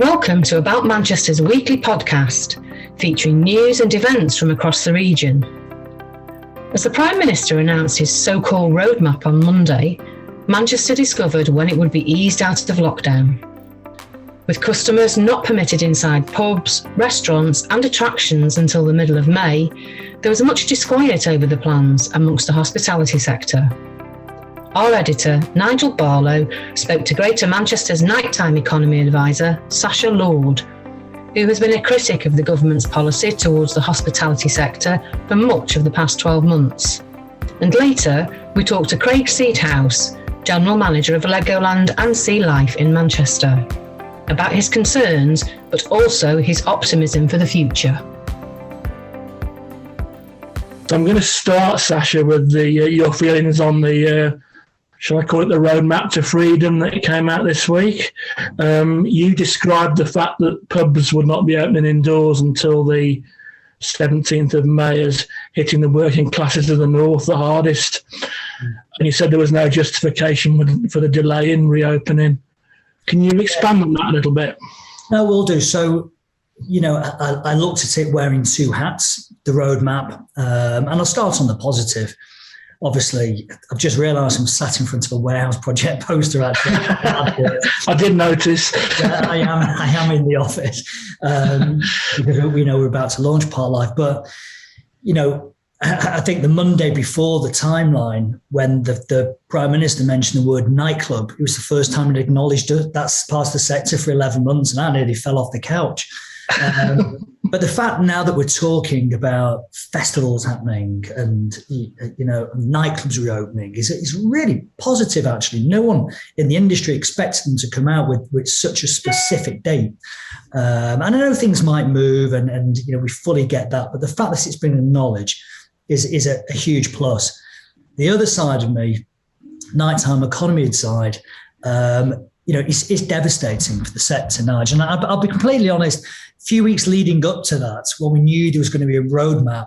Welcome to About Manchester's weekly podcast, featuring news and events from across the region. As the Prime Minister announced his so-called roadmap on Monday, Manchester discovered when it would be eased out of lockdown. With customers not permitted inside pubs, restaurants and attractions until the middle of May, there was much disquiet over the plans amongst the hospitality sector. Our editor, Nigel Barlow, spoke to Greater Manchester's nighttime economy advisor, Sacha Lord, who has been a critic of the government's policy towards the hospitality sector for much of the past 12 months. And later, we talked to Craig Seedhouse, General Manager of Legoland and Sealife in Manchester, about his concerns, but also his optimism for the future. So I'm going to start, Sacha, with your feelings on the, shall I call it the roadmap to freedom that came out this week. You described the fact that pubs would not be opening indoors until the 17th of May as hitting the working classes of the north the hardest. And you said there was no justification for the delay in reopening. Can you expand on that a little bit? No, we'll do. So, I looked at it wearing two hats, the roadmap, and I'll start on the positive. Obviously, I've just realised I'm sat in front of a warehouse project poster. Actually, I did notice. I am in the office because we know we're about to launch Part Life. But I think the Monday before the timeline, when the Prime Minister mentioned the word nightclub, it was the first time it acknowledged it. That's part of the sector for 11 months, and I nearly fell off the couch. But the fact now that we're talking about festivals happening and nightclubs reopening is really positive. Actually, no one in the industry expected them to come out with such a specific date. And I know things might move, and we fully get that. But the fact that it's been acknowledged is a huge plus. The other side of me, nighttime economy side. It's devastating for the sector, Nigel. And I'll be completely honest, a few weeks leading up to that, when we knew there was going to be a roadmap,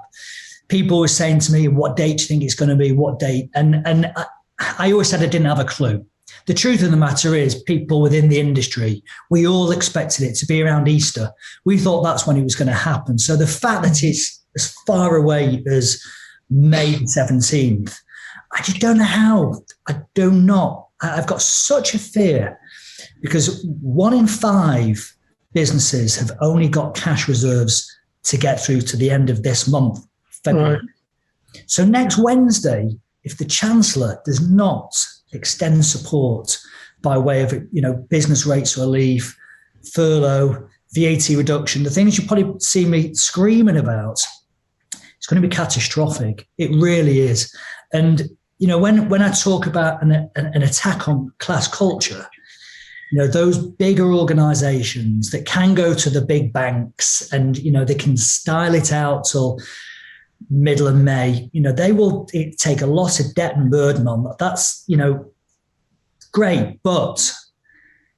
people were saying to me, what date do you think it's going to be? What date? And I always said I didn't have a clue. The truth of the matter is, people within the industry, we all expected it to be around Easter. We thought that's when it was going to happen. So the fact that it's as far away as May 17th, I just don't know how. I do not. I've got such a fear because 1 in 5 businesses have only got cash reserves to get through to the end of this month, February. Right. So next Wednesday, if the Chancellor does not extend support by way of, business rates relief, furlough, VAT reduction, the things you probably see me screaming about, it's going to be catastrophic. It really is. And when I talk about an attack on class culture, those bigger organisations that can go to the big banks and, they can style it out till middle of May, they will take a lot of debt and burden on that. That's, great, but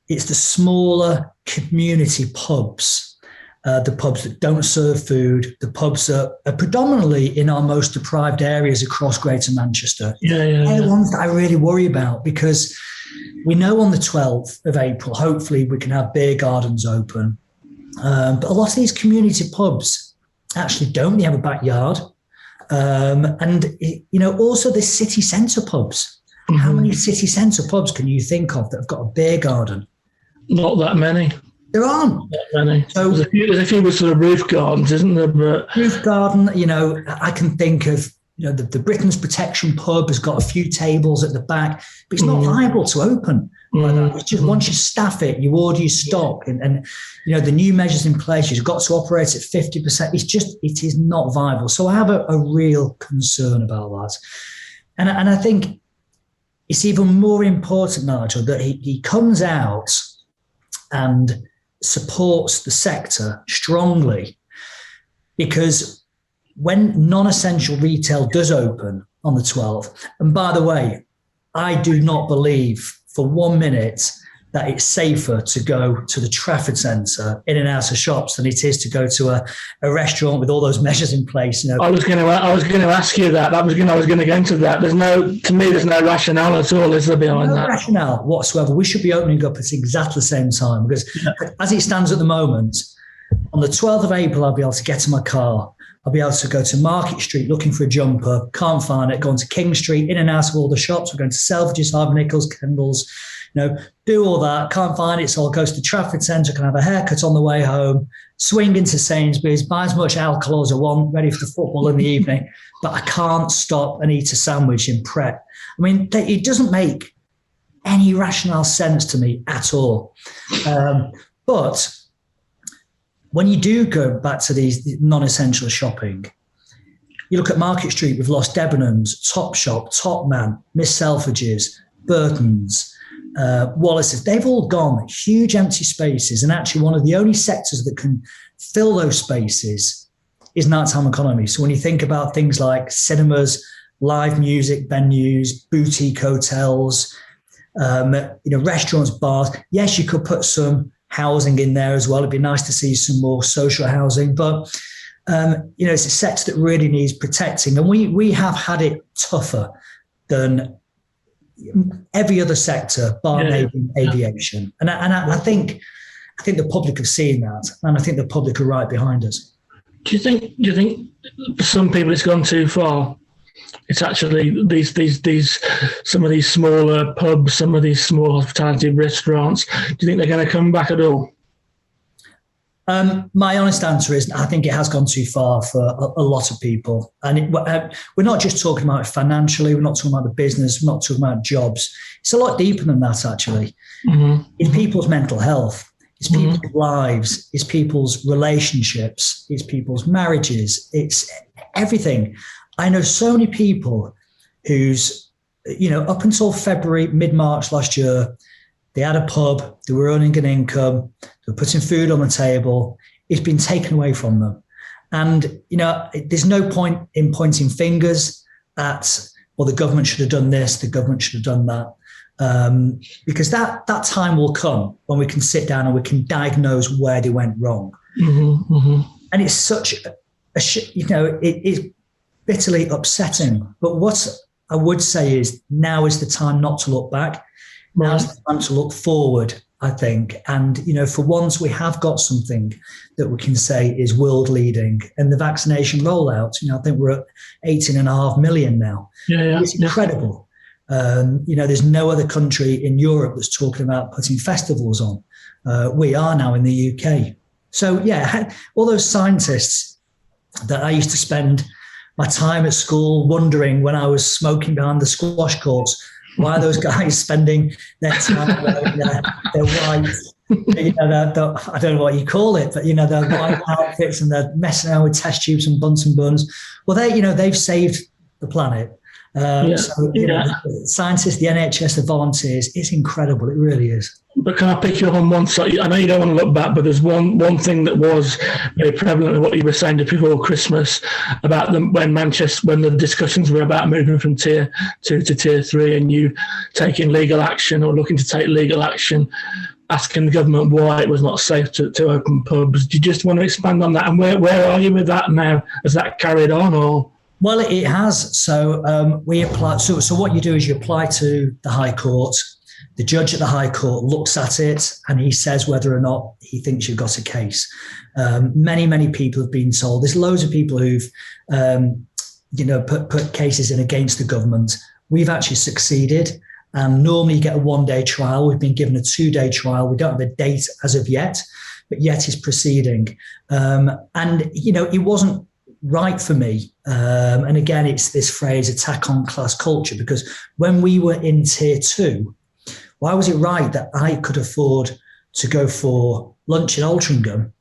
it's the smaller community pubs, the pubs that don't serve food, the pubs that are predominantly in our most deprived areas across Greater Manchester. They're the ones that I really worry about, because we know on the 12th of April, hopefully we can have beer gardens open. But a lot of these community pubs actually don't. They have a backyard. Also the city centre pubs. Mm-hmm. How many city centre pubs can you think of that have got a beer garden? Not that many. There aren't. That many. So there's a few with sort of roof gardens, isn't there? But roof garden, I can think of, the Britain's Protection pub has got a few tables at the back, but it's not viable to open. It's just once you staff it, you order your stock, and the new measures in place, you've got to operate at 50%. It is not viable. So I have a real concern about that. And I think it's even more important, Nigel, that he comes out and supports the sector strongly, because when non-essential retail does open on the 12th, and by the way, I do not believe for 1 minute that it's safer to go to the Trafford Centre in and out of shops than it is to go to a restaurant with all those measures in place. I was going to ask you that. I was going to get into that. There's no rationale at all, is there, behind that? No rationale whatsoever. We should be opening up at exactly the same time, because as it stands at the moment, on the 12th of April, I'll be able to get in my car. I'll be able to go to Market Street looking for a jumper, can't find it, going to King Street, in and out of all the shops. We're going to Selfridges, Harvey Nichols, Kendall's, do all that, can't find it, so I'll go to the Trafford Centre, can have a haircut on the way home, swing into Sainsbury's, buy as much alcohol as I want, ready for the football in the evening, but I can't stop and eat a sandwich in Pret. I mean, it doesn't make any rational sense to me at all. But when you do go back to these non-essential shopping, you look at Market Street, we've lost Debenhams, Topshop, Topman, Miss Selfridges, Burton's, Wallace's. They've all gone, huge empty spaces, and actually one of the only sectors that can fill those spaces is nighttime economy. So when you think about things like cinemas, live music venues, boutique hotels, restaurants, bars, yes, you could put some housing in there as well. It'd be nice to see some more social housing, but it's a sector that really needs protecting, and we have had it tougher than every other sector, bar aviation. And I think the public have seen that, and I think the public are right behind us. Do you think for some people it's gone too far? It's actually these some of these smaller pubs, some of these small hospitality restaurants. Do you think they're going to come back at all? My honest answer is I think it has gone too far for a lot of people. And we're not just talking about it financially. We're not talking about the business. We're not talking about jobs. It's a lot deeper than that, actually. Mm-hmm. It's people's mental health. It's people's lives. It's people's relationships. It's people's marriages. It's everything. I know so many people who's, up until February, mid-March last year, they had a pub, they were earning an income, they were putting food on the table. It's been taken away from them. And, there's no point in pointing fingers at, well, the government should have done this, the government should have done that. Because that time will come when we can sit down and we can diagnose where they went wrong. Mm-hmm, mm-hmm. And it's such it is bitterly upsetting. But what I would say is now is the time not to look back. Now's the time to look forward, I think. And, for once we have got something that we can say is world leading. And the vaccination rollout, I think we're at 18.5 million now. Yeah. It's incredible. There's no other country in Europe that's talking about putting festivals on. We are now in the UK. So, all those scientists that I used to spend my time at school wondering when I was smoking behind the squash courts, why are those guys spending their time wearing their white, I don't know what you call it, but, their white outfits, and they're messing around with test tubes and Bunsen burners. Well, they've saved the planet. The scientists, the NHS, the volunteers, it's incredible. It really is. But can I pick you up on one side? I know you don't want to look back, but there's one thing that was very prevalent in what you were saying before Christmas about when the discussions were about moving from tier 2 to tier 3, and you taking legal action or looking to take legal action, asking the government why it was not safe to open pubs. Do you just want to expand on that? And where are you with that now? Has that carried on, or? Well, it has. So we apply. So what you do is you apply to the High Court. The judge at the High Court looks at it and he says whether or not he thinks you've got a case. Many people have been told. There's loads of people who've, put cases in against the government. We've actually succeeded. And normally you get a 1-day trial. We've been given a 2-day trial. We don't have a date as of yet, but yet is proceeding. It wasn't right for me. And again, it's this phrase, attack on class culture, because when we were in tier 2, why was it right that I could afford to go for lunch in Altrincham,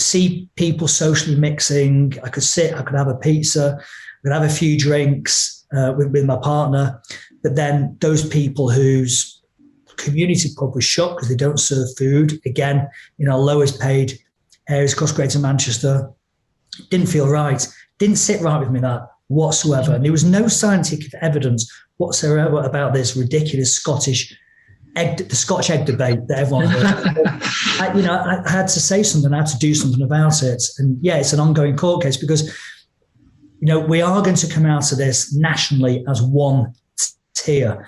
see people socially mixing? I could sit, I could have a pizza, I could have a few drinks with my partner. But then those people whose community pub was shut because they don't serve food, again, lowest paid areas across Greater Manchester, didn't feel right, didn't sit right with me, that whatsoever. And there was no scientific evidence whatsoever about this ridiculous Scottish the Scotch egg debate that everyone heard. I had to say something. I had to do something about it. And yeah, it's an ongoing court case because, we are going to come out of this nationally as one tier.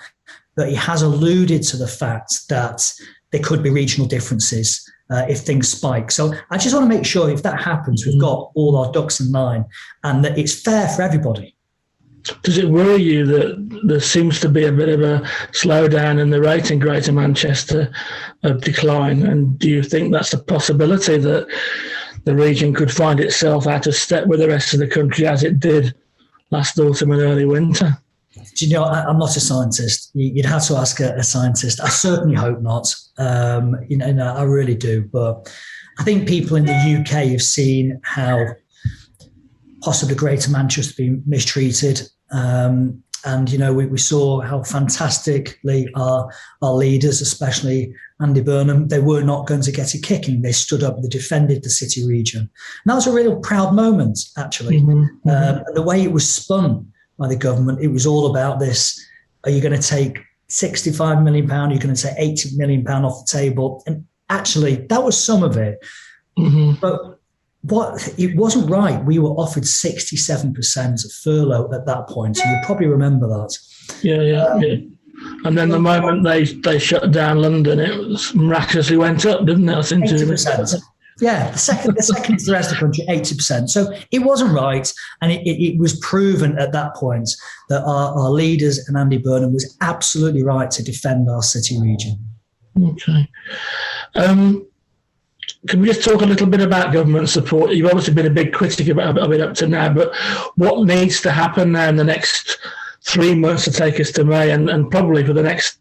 But he has alluded to the fact that there could be regional differences if things spike. So I just want to make sure if that happens, we've got all our ducks in line and that it's fair for everybody. Does it worry you that there seems to be a bit of a slowdown in the rate in Greater Manchester of decline? And do you think that's a possibility that the region could find itself out of step with the rest of the country as it did last autumn and early winter? Do you know, I'm not a scientist. You'd have to ask a scientist. I certainly hope not. I really do. But I think people in the UK have seen how possibly Greater Manchester being mistreated. We saw how fantastically our leaders, especially Andy Burnham, they were not going to get a kicking. They stood up, they defended the city region. And that was a real proud moment, actually. The way it was spun by the government, it was all about this. Are you going to take £65 million? Are you going to take £80 million off the table? And actually, that was some of it. But it wasn't right. We were offered 67% of furlough at that point. So you probably remember that. Yeah. And then the moment they shut down London, it was miraculously went up, didn't it? 80%. Yeah, the second is the rest of the country, 80%. So it wasn't right. And it was proven at that point that our leaders and Andy Burnham was absolutely right to defend our city region. Okay. Can we just talk a little bit about government support? You've obviously been a big critic of it up to now, but what needs to happen now in the next 3 months to take us to May and probably for the next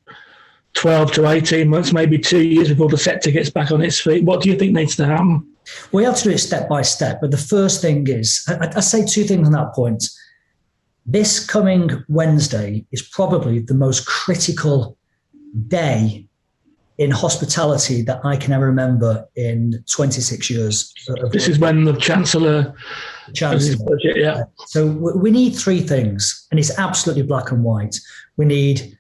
12 to 18 months, maybe 2 years before the sector gets back on its feet? What do you think needs to happen? We have to do it step by step. But the first thing is, I say two things on that point. This coming Wednesday is probably the most critical day in hospitality that I can ever remember in 26 years. This is when the Chancellor has his budget, yeah. So we need three things, and it's absolutely black and white. We need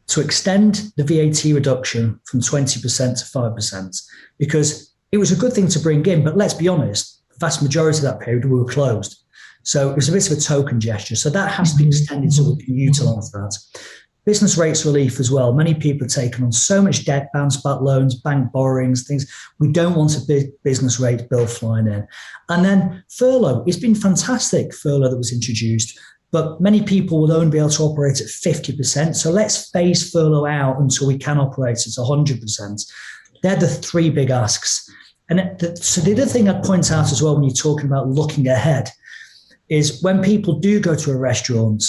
to extend the VAT reduction from 20% to 5%, because it was a good thing to bring in, but let's be honest, the vast majority of that period we were closed. So it was a bit of a token gesture. So that has to be extended so we can utilise that. Business rates relief as well. Many people have taken on so much debt, bounce back loans, bank borrowings, things. We don't want a big business rate bill flying in. And then furlough. It's been fantastic, furlough that was introduced, but many people will only be able to operate at 50%. So let's phase furlough out until we can operate at 100%. They're the three big asks. And so the other thing I'd point out as well when you're talking about looking ahead is when people do go to a restaurant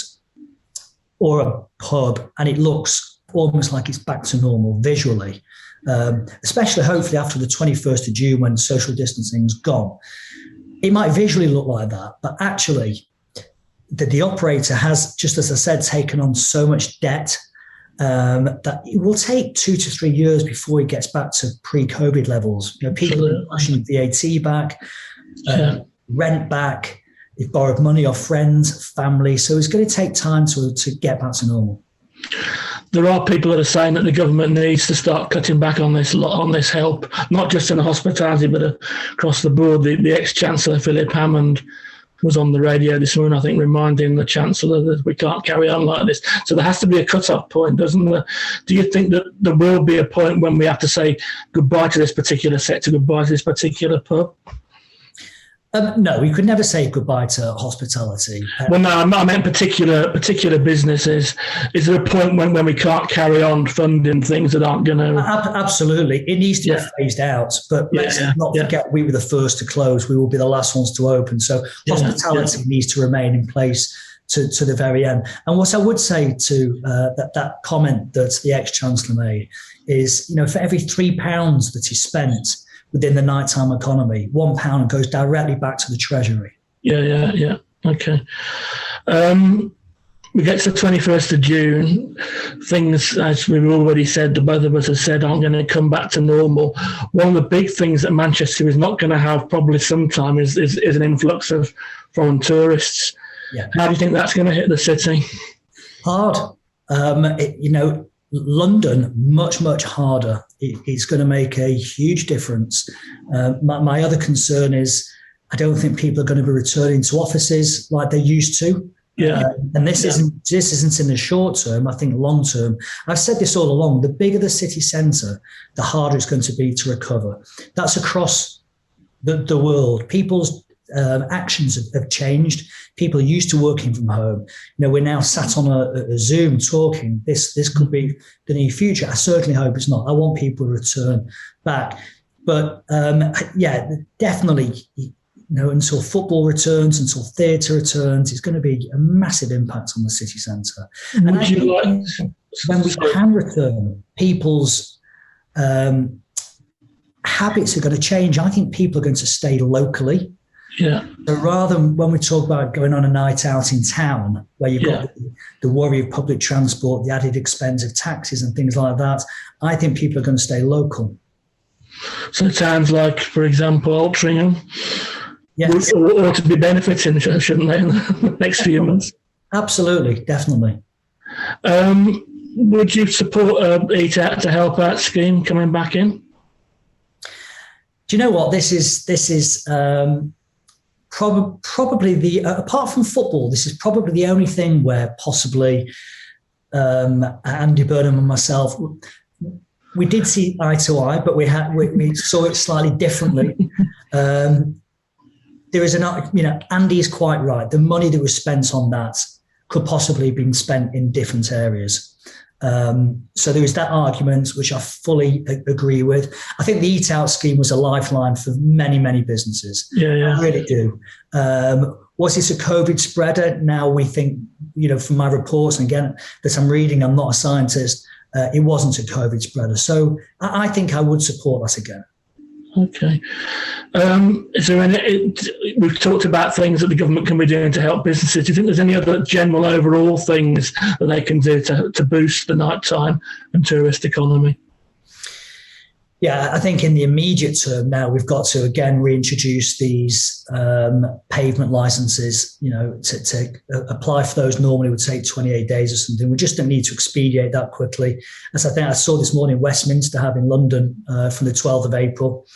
or a pub and it looks almost like it's back to normal visually, especially hopefully after the 21st of June when social distancing's gone. It might visually look like that, but actually the operator has, just as I said, taken on so much debt that it will take 2 to 3 years before it gets back to pre-COVID levels. You know, people are pushing VAT back, rent back. They've borrowed money off friends, family. So it's going to take time to get back to normal. There are people that are saying that the government needs to start cutting back on this help, not just in the hospitality, but across the board. The ex-Chancellor, Philip Hammond, was on the radio this morning, I think, reminding the Chancellor that we can't carry on like this. So there has to be a cut-off point, doesn't there? Do you think that there will be a point when we have to say goodbye to this particular sector, goodbye to this particular pub? No, we could never say goodbye to hospitality. Well, no, I meant particular businesses. Is there a point when we can't carry on funding things that aren't going to... Absolutely. It needs to be phased out. But let's not forget we were the first to close. We will be the last ones to open. So hospitality needs to remain in place to the very end. And what I would say to that comment that the ex-Chancellor made is, you know, for every £3 that he spent within the nighttime economy, £1 goes directly back to the Treasury. Yeah. Okay. We get to the 21st of June. Things, as we've already said, the both of us have said, aren't going to come back to normal. One of the big things that Manchester is not going to have probably sometime is an influx of foreign tourists. Yeah. How do you think that's going to hit the city? Hard. London, much harder. It's going to make a huge difference. My other concern is I don't think people are going to be returning to offices like they used to. Yeah. And this isn't in the short term. I think long term. I've said this all along. The bigger the city centre, the harder it's going to be to recover. That's across the world. People's actions have changed. People are used to working from home. We're now sat on a Zoom talking. This could be the near future. I certainly hope it's not. I want people to return back. But definitely. Until football returns, until theatre returns, it's going to be a massive impact on the city centre. And I think when we can return, people's habits are going to change. I think people are going to stay locally. Yeah. So rather than when we talk about going on a night out in town, where you've got the worry of public transport, the added expense of taxis and things like that, I think people are going to stay local. So towns like, for example, Altrincham, yes, ought to be benefiting, shouldn't they, in the next few months? Absolutely, definitely. Would you support Eat Out to Help Out scheme coming back in? Do you know what? This is probably the apart from football, this is probably the only thing where possibly Andy Burnham and myself, we did see eye to eye, but we saw it slightly differently. There is Andy is quite right. The money that was spent on that could possibly have been spent in different areas. So there is that argument, which I fully agree with. I think the Eat Out scheme was a lifeline for many, many businesses. Yeah. I really do. Was this a COVID spreader? Now we think, from my reports, and again, that I'm reading, I'm not a scientist, it wasn't a COVID spreader. So I think I would support that again. Okay. Is there any? We've talked about things that the government can be doing to help businesses. Do you think there's any other general overall things that they can do to boost the nighttime and tourist economy? Yeah, I think in the immediate term now we've got to again reintroduce these pavement licenses. To apply for those normally would take 28 days or something. We just don't need to expedite that quickly. As I think I saw this morning, Westminster have in London from the 12th of April,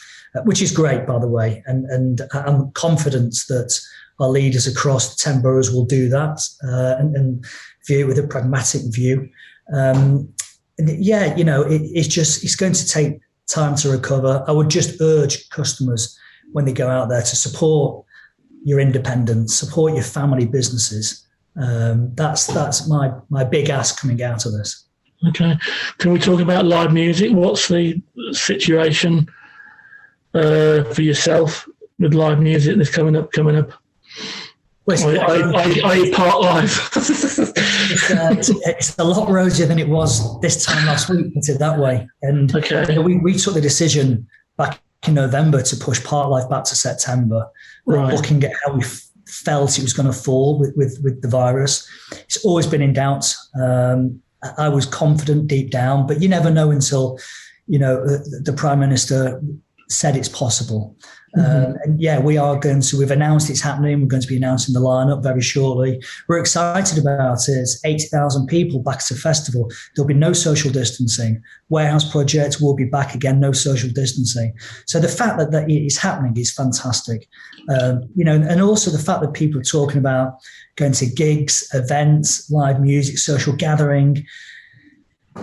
which is great, by the way. And I'm confident that our leaders across the 10 boroughs will do that and view it with a pragmatic view. It's going to take time to recover. I would just urge customers when they go out there to support your independents, support your family businesses. That's my big ask coming out of this. Okay. Can we talk about live music? What's the situation for yourself with live music that's coming up? Are you part live? It's a lot rosier than it was this time last week, put it that way. And we took the decision back in November to push part life back to September, looking at how we felt it was going to fall with the virus. It's always been in doubt. I was confident deep down, but you never know until the Prime Minister said it's possible. We've announced it's happening. We're going to be announcing the lineup very shortly. We're excited about it. It's 80,000 people back to festival. There'll be no social distancing. Warehouse project will be back again, no social distancing. So the fact that it is happening is fantastic. And also the fact that people are talking about going to gigs, events, live music, social gathering.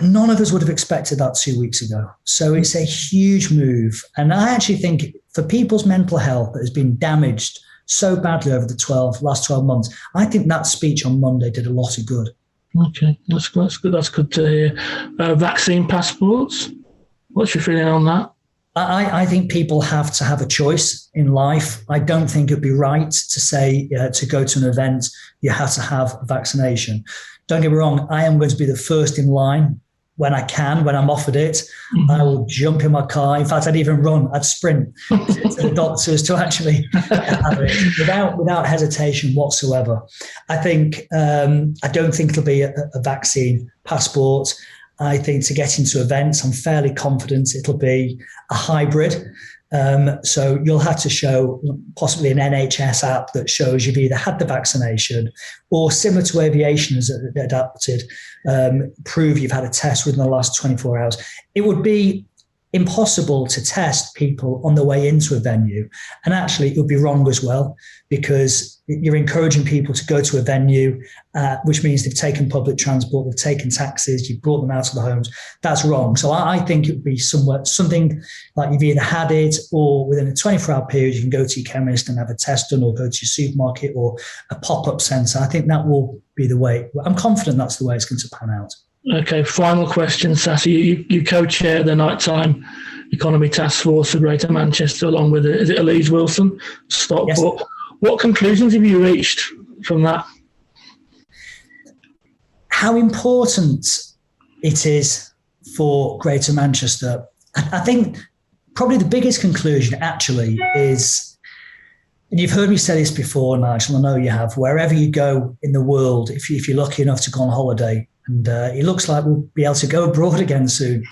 None of us would have expected that 2 weeks ago. So it's a huge move. And I actually think for people's mental health that has been damaged so badly over the last 12 months, I think that speech on Monday did a lot of good. Okay, that's good. That's good to hear. Vaccine passports, what's your feeling on that? I think people have to have a choice in life. I don't think it'd be right to say to go to an event, you have to have a vaccination. Don't get me wrong, I am going to be the first in line when I'm offered it. Mm-hmm. I will jump in my car. In fact, I'd even run, I'd sprint to the doctors to actually have it without hesitation whatsoever. I think, I don't think it'll be a vaccine passport. I think to get into events, I'm fairly confident it'll be a hybrid. So you'll have to show possibly an NHS app that shows you've either had the vaccination or, similar to aviation has adapted, prove you've had a test within the last 24 hours. It would be impossible to test people on the way into a venue. And actually, it would be wrong as well, because you're encouraging people to go to a venue, which means they've taken public transport, they've taken taxis, you've brought them out of the homes. That's wrong. So I think it would be something like you've either had it, or within a 24-hour period, you can go to your chemist and have a test done, or go to your supermarket or a pop-up centre. I think that will be the way. I'm confident that's the way it's going to pan out. Okay, final question, Sassy. You co-chair the Nighttime Economy Task Force for Greater Manchester, along with, is it Elise Wilson, Stockport? Yes. What conclusions have you reached from that? How important it is for Greater Manchester. I think probably the biggest conclusion actually is, and you've heard me say this before, Nigel, I know you have, wherever you go in the world, if you're lucky enough to go on holiday, and it looks like we'll be able to go abroad again soon.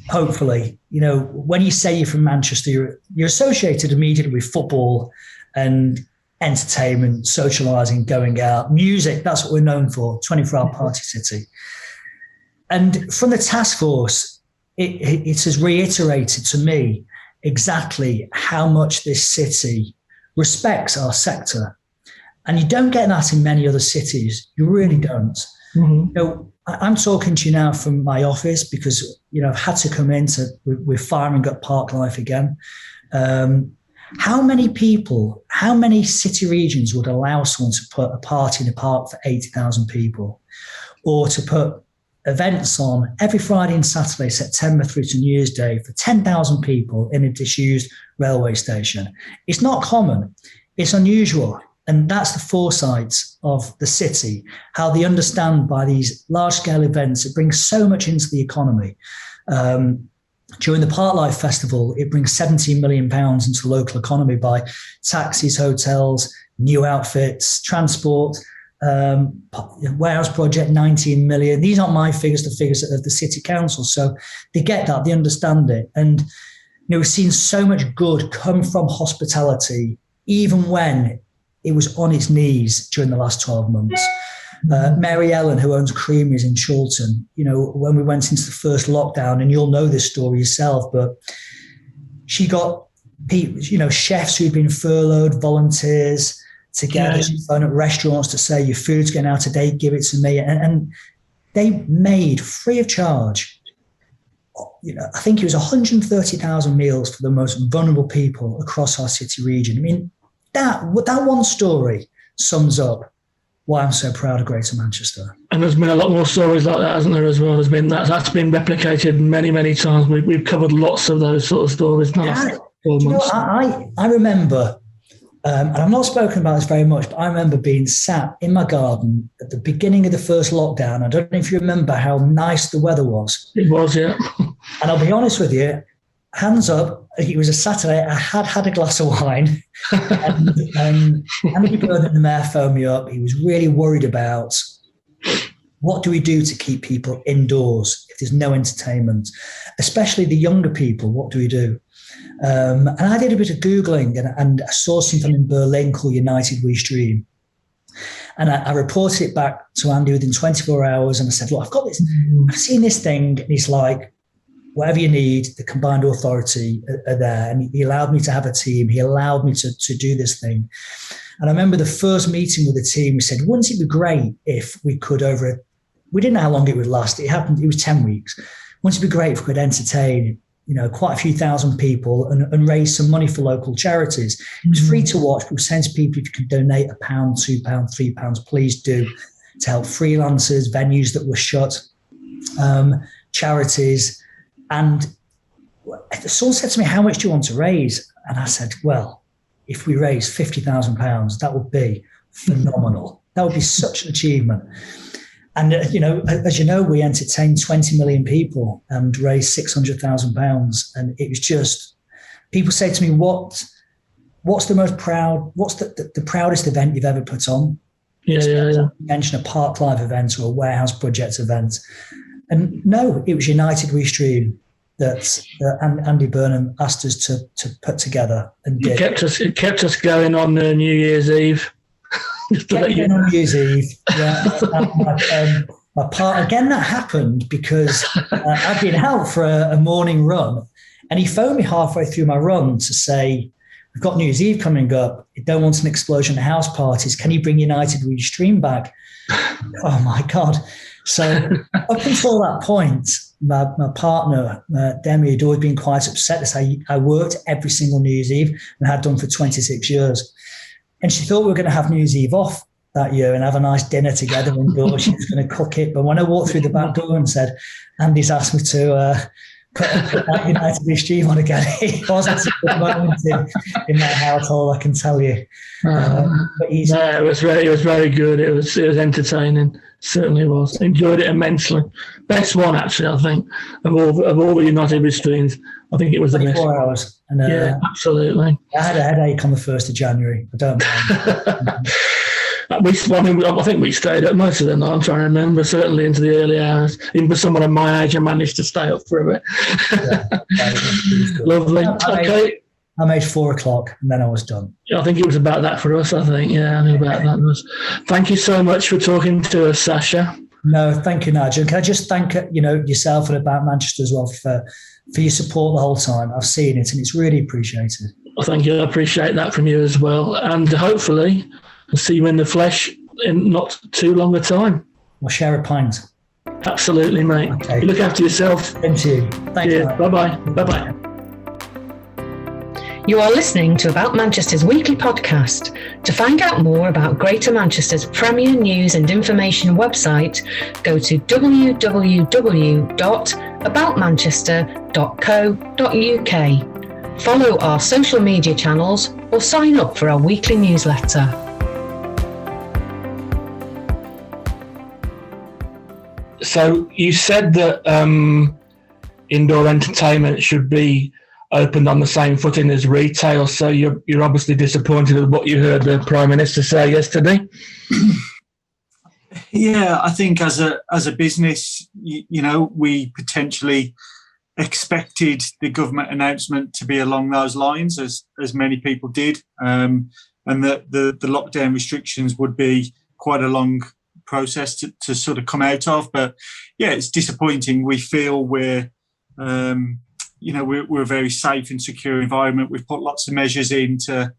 Hopefully, when you say you're from Manchester, you're associated immediately with football and entertainment, socialising, going out, music. That's what we're known for, 24-hour party city. And from the task force, it has reiterated to me exactly how much this city respects our sector. And you don't get that in many other cities. You really don't. Mm-hmm. I'm talking to you now from my office because, I've had to come in we're firing up Parklife again. How many city regions would allow someone to put a party in a park for 80,000 people, or to put events on every Friday and Saturday, September through to New Year's Day, for 10,000 people in a disused railway station? It's not common. It's unusual. And that's the foresight of the city, how they understand by these large-scale events, it brings so much into the economy. During the Parklife Festival, it brings £17 million into the local economy by taxis, hotels, new outfits, transport, warehouse project, 19 million. These aren't my figures, the figures of the city council. So they get that, they understand it. And we've seen so much good come from hospitality, even when it was on its knees during the last 12 months. Mary Ellen, who owns Creameries in Chorlton, when we went into the first lockdown, and you'll know this story yourself, but she got people, chefs who'd been furloughed, volunteers together. Yeah. She phoned up restaurants to say, your food's getting out of date, give it to me. And they made, free of charge, I think it was 130,000 meals for the most vulnerable people across our city region. I mean, that one story sums up why I'm so proud of Greater Manchester. And there's been a lot more stories like that, hasn't there, as well? That's been replicated many, many times. We've covered lots of those sort of stories in the last 4 months. I remember, and I've not spoken about this very much, but I remember being sat in my garden at the beginning of the first lockdown. I don't know if you remember how nice the weather was. It was, yeah. And I'll be honest with you, hands up, it was a Saturday, I had a glass of wine, and Andy Burnham, the mayor, phoned me up. He was really worried about, what do we do to keep people indoors if there's no entertainment, especially the younger people? What do we do? And I did a bit of Googling, and I saw something in Berlin called United We Stream. And I reported it back to Andy within 24 hours, and I said, look, I've got this, I've seen this thing, and he's like, whatever you need, the combined authority are there. And he allowed me to have a team. He allowed me to do this thing. And I remember the first meeting with the team, we said, wouldn't it be great if we could we didn't know how long it would last. It was 10 weeks. Wouldn't it be great if we could entertain, quite a few thousand people and raise some money for local charities? It was free to watch, but we were saying to people, if you could donate £1, £2, £3, please do, to help freelancers, venues that were shut, charities. And someone said to me, how much do you want to raise? And I said, well, if we raise £50,000, that would be phenomenal. That would be such an achievement. And, as you know, we entertained 20 million people and raised £600,000. And it was just, people say to me, what's the proudest event you've ever put on? Yeah. You mention a Parklife event or a warehouse project event. And no, it was United We Stream. that Andy Burnham asked us to put together and did. It kept us going on New Year's Eve. On New Year's Eve, yeah. My part again. That happened because I'd been out for a morning run, and he phoned me halfway through my run to say, "We've got New Year's Eve coming up. You don't want an explosion at house parties. Can you bring United with your stream bag?" Oh my God! So up until that point, my partner Demi had always been quite upset that I worked every single New Year's Eve and had done for 26 years, and she thought we were going to have New Year's Eve off that year and have a nice dinner together indoors. She was going to cook it. But when I walked through the back door and said, "Andy's asked me to put that United stream on again," it wasn't a good moment in my household, I can tell you. But it was very good. It was entertaining. Certainly was. Enjoyed it immensely. Best one, actually, I think, of all the United streams. I think it was the best. 24 hours. And, yeah, absolutely. I had a headache on the 1st of January. I don't mind. I think we stayed up most of the night. I'm trying to remember, certainly into the early hours. Even for someone of my age, I managed to stay up for a bit. Lovely. Okay. I made 4 o'clock and then I was done. I think it was about that for us, I think. Yeah, I knew about that. Thank you so much for talking to us, Sacha. No, thank you, Nigel. Can I just thank yourself and About Manchester as well for your support the whole time. I've seen it and it's really appreciated. Well, thank you. I appreciate that from you as well. And hopefully I'll see you in the flesh in not too long a time. We'll share a pint. Absolutely, mate. Okay. You look after yourself. Thank you. Thank you. Bye-bye. Bye-bye. You are listening to About Manchester's weekly podcast. To find out more about Greater Manchester's premier news and information website, go to www.aboutmanchester.co.uk. Follow our social media channels or sign up for our weekly newsletter. So you said that indoor entertainment should be opened on the same footing as retail. So you're obviously disappointed with what you heard the Prime Minister say yesterday. Yeah, I think as a business, we potentially expected the government announcement to be along those lines, as many people did, and that the lockdown restrictions would be quite a long process to sort of come out of. But yeah, it's disappointing. We feel we're a very safe and secure environment. We've put lots of measures in to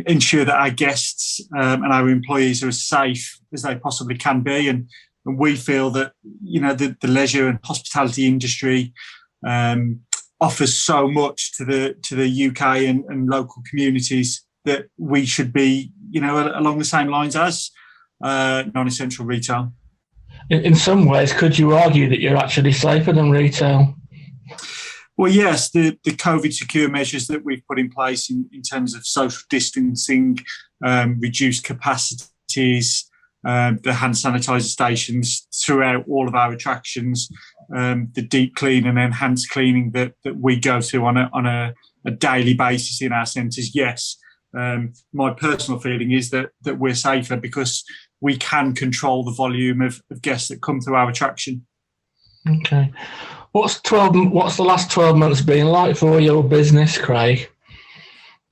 ensure that our guests and our employees are as safe as they possibly can be. And we feel that, the leisure and hospitality industry offers so much to the UK and local communities that we should be, along the same lines as non-essential retail. In some ways, could you argue that you're actually safer than retail? Well, yes, the COVID secure measures that we've put in place in terms of social distancing, reduced capacities, the hand sanitizer stations throughout all of our attractions, the deep clean and enhanced cleaning that we go through on a daily basis in our centres. Yes, my personal feeling is that we're safer because we can control the volume of guests that come through our attraction. Okay. What's the last 12 months been like for your business, Craig?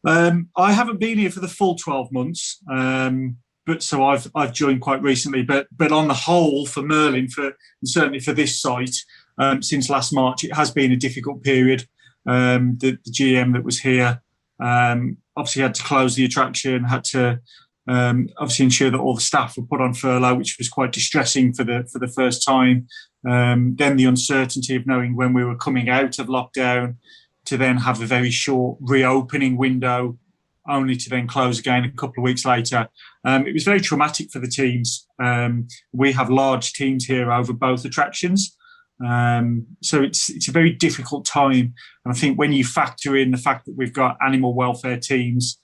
I haven't been here for the full 12 months, but so I've joined quite recently. But on the whole, for Merlin, and certainly for this site, since last March, it has been a difficult period. The GM that was here obviously had to close the attraction, had to obviously ensure that all the staff were put on furlough, which was quite distressing for the first time. Then the uncertainty of knowing when we were coming out of lockdown, to then have a very short reopening window, only to then close again a couple of weeks later. It was very traumatic for the teams. We have large teams here over both attractions. So it's a very difficult time. And I think when you factor in the fact that we've got animal welfare teams,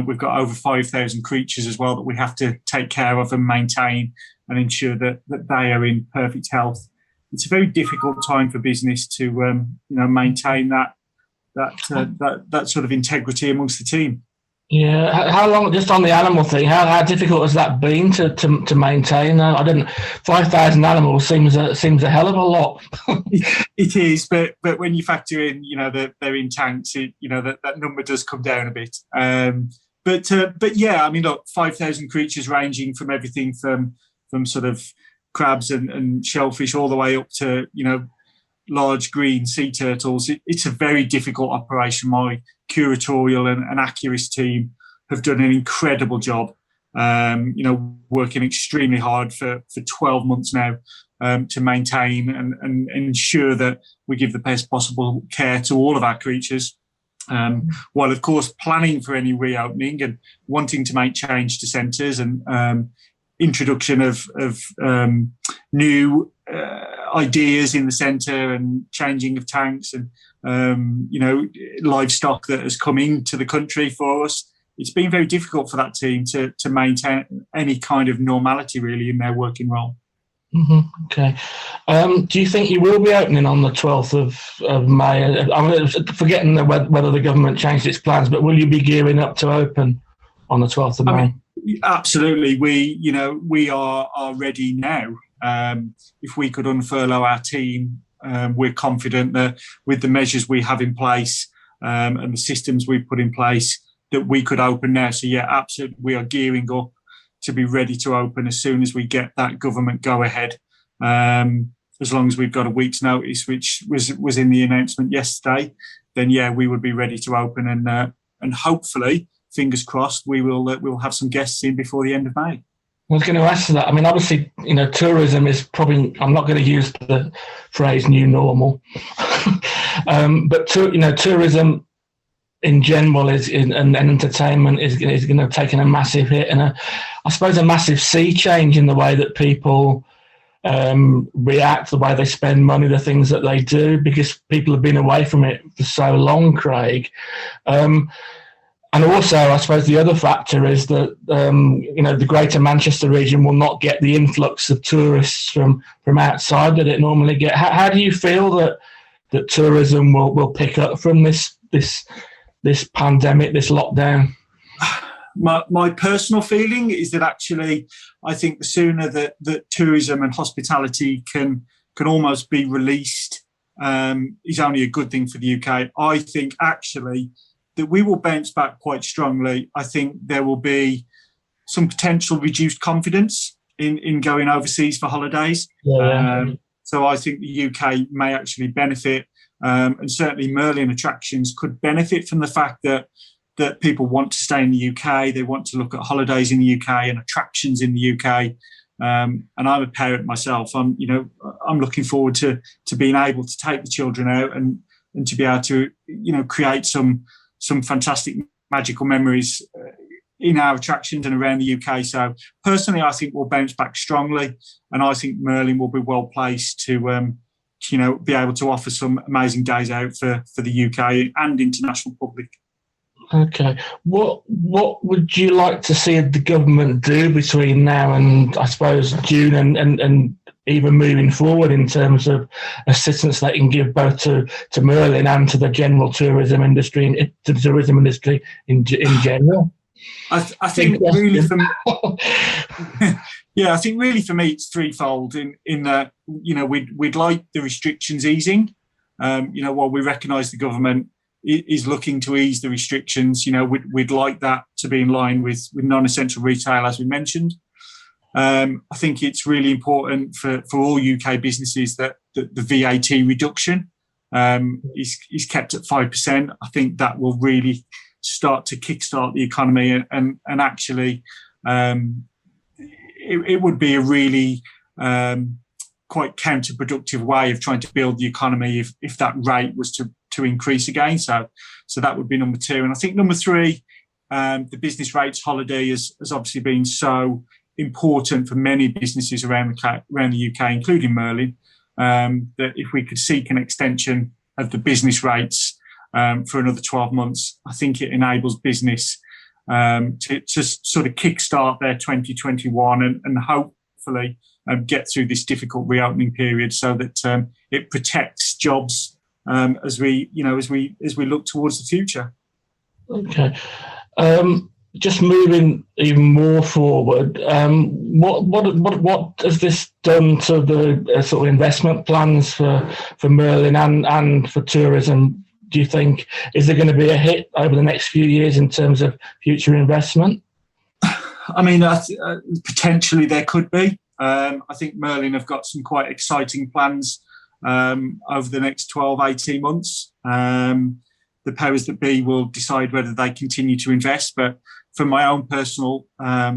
we've got over 5,000 creatures as well that we have to take care of and maintain and ensure that they are in perfect health. It's a very difficult time for business to maintain that sort of integrity amongst the team. Yeah, how long? Just on the animal thing, how difficult has that been to maintain? I don't. 5,000 animals seems a hell of a lot. It is, but when you factor in, that they're in tanks, that number does come down a bit. But yeah, I mean, look, 5,000 creatures ranging from everything from sort of crabs and shellfish all the way up to large green sea turtles. It's a very difficult operation. My curatorial and Accurist team have done an incredible job, working extremely hard for 12 months now to maintain and ensure that we give the best possible care to all of our creatures, while, of course, planning for any reopening and wanting to make change to centres and introduction of new ideas in the centre and changing of tanks and livestock that has come into the country for us. It's been very difficult for that team to maintain any kind of normality really in their working role. Mm-hmm. Okay. Do you think you will be opening on the 12th of May? I'm forgetting whether the government changed its plans, but will you be gearing up to open on the 12th of May? Absolutely. We are ready now. If we could unfurlough our team, we're confident that with the measures we have in place and the systems we've put in place, that we could open now. So yeah, absolutely, we are gearing up to be ready to open as soon as we get that government go ahead. As long as we've got a week's notice, which was in the announcement yesterday, then yeah, we would be ready to open and hopefully, fingers crossed, we'll have some guests in before the end of May. I was going to ask that. I mean, obviously, tourism is probably, I'm not going to use the phrase new normal, but tourism in general and entertainment is going to take a massive hit and I suppose a massive sea change in the way that people react, the way they spend money, the things that they do, because people have been away from it for so long, Craig. And also, I suppose the other factor is that the Greater Manchester region will not get the influx of tourists from outside that it normally get. How do you feel that tourism will pick up from this pandemic, this lockdown? My personal feeling is that actually, I think the sooner that tourism and hospitality can almost be released is only a good thing for the UK. I think actually that we will bounce back quite strongly. I think there will be some potential reduced confidence in going overseas for holidays. Yeah. So I think the UK may actually benefit, and certainly Merlin attractions could benefit from the fact that people want to stay in the UK, they want to look at holidays in the UK and attractions in the UK. And I'm a parent myself. I'm looking forward to being able to take the children out and to be able to create some fantastic magical memories in our attractions and around the UK. So personally, I think we'll bounce back strongly, and I think Merlin will be well placed to be able to offer some amazing days out for the UK and international public. Okay. What would you like to see the government do between now and, I suppose, June and even moving forward in terms of assistance they can give both to Merlin and to the general tourism industry in general? I think really for me, I think really for me it's threefold. In that we'd like the restrictions easing. While we recognise the government is looking to ease the restrictions, we'd like that to be in line with non-essential retail, as we mentioned. I think it's really important for all UK businesses that the VAT reduction is kept at 5%. I think that will really start to kickstart the economy and actually it would be a really quite counterproductive way of trying to build the economy if that rate was to increase again. So that would be number two. And I think number three, the business rates holiday has obviously been so important for many businesses around the UK, including Merlin, that if we could seek an extension of the business rates for another 12 months, I think it enables business to sort of kickstart their 2021 and hopefully get through this difficult reopening period so that it protects jobs as we look towards the future. Okay. Just moving even more forward, what has this done to the sort of investment plans for Merlin and for tourism? Do you think, is there going to be a hit over the next few years in terms of future investment? I mean, potentially there could be. I think Merlin have got some quite exciting plans over the next 12, 18 months. The powers that be will decide whether they continue to invest. But from my own personal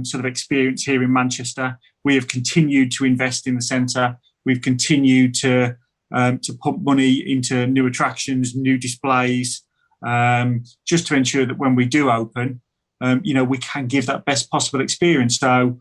sort of experience here in Manchester, we have continued to invest in the centre. We've continued to pump money into new attractions, new displays, just to ensure that when we do open, we can give that best possible experience. So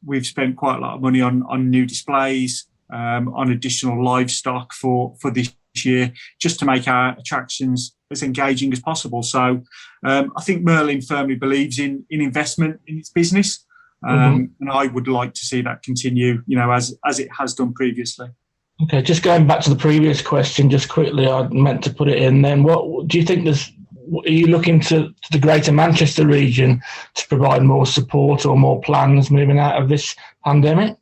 we've spent quite a lot of money on new displays, on additional livestock for this year, just to make our attractions as engaging as possible. So I think Merlin firmly believes in investment in its business, and I would like to see that continue, as it has done previously. Okay, just going back to the previous question, just quickly, I meant to put it in then. What do you think are you looking to the Greater Manchester region to provide more support or more plans moving out of this pandemic?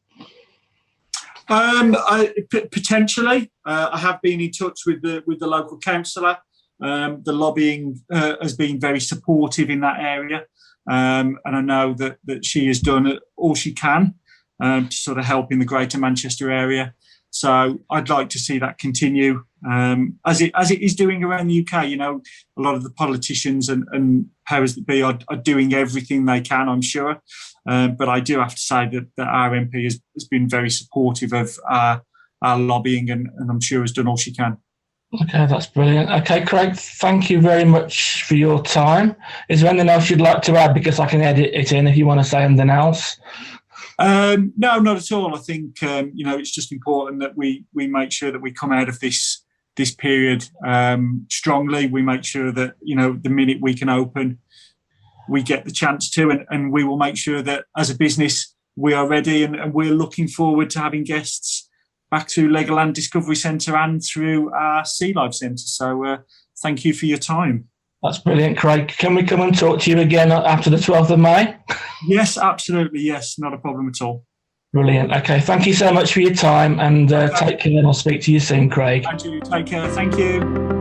Potentially. I have been in touch with the local councillor. The lobbying has been very supportive in that area, and I know that she has done all she can to sort of help in the Greater Manchester area. So I'd like to see that continue, as it is doing around the UK. A lot of the politicians and powers that be are doing everything they can, I'm sure. But I do have to say that our MP has been very supportive of our lobbying, and I'm sure has done all she can. Okay, that's brilliant. Okay, Craig, thank you very much for your time. Is there anything else you'd like to add? Because I can edit it in if you want to say anything else. No, not at all. I think it's just important that we make sure that we come out of this period strongly. We make sure that the minute we can open, we get the chance to, and we will make sure that as a business we are ready, and we're looking forward to having guests back to Legoland Discovery Centre and through our Sealife Centre. So thank you for your time. That's brilliant, Craig. Can we come and talk to you again after the 12th of May? Yes, absolutely. Yes, not a problem at all. Brilliant. Okay, thank you so much for your time, and take care, and I'll speak to you soon, Craig. Thank you. Take care. Thank you.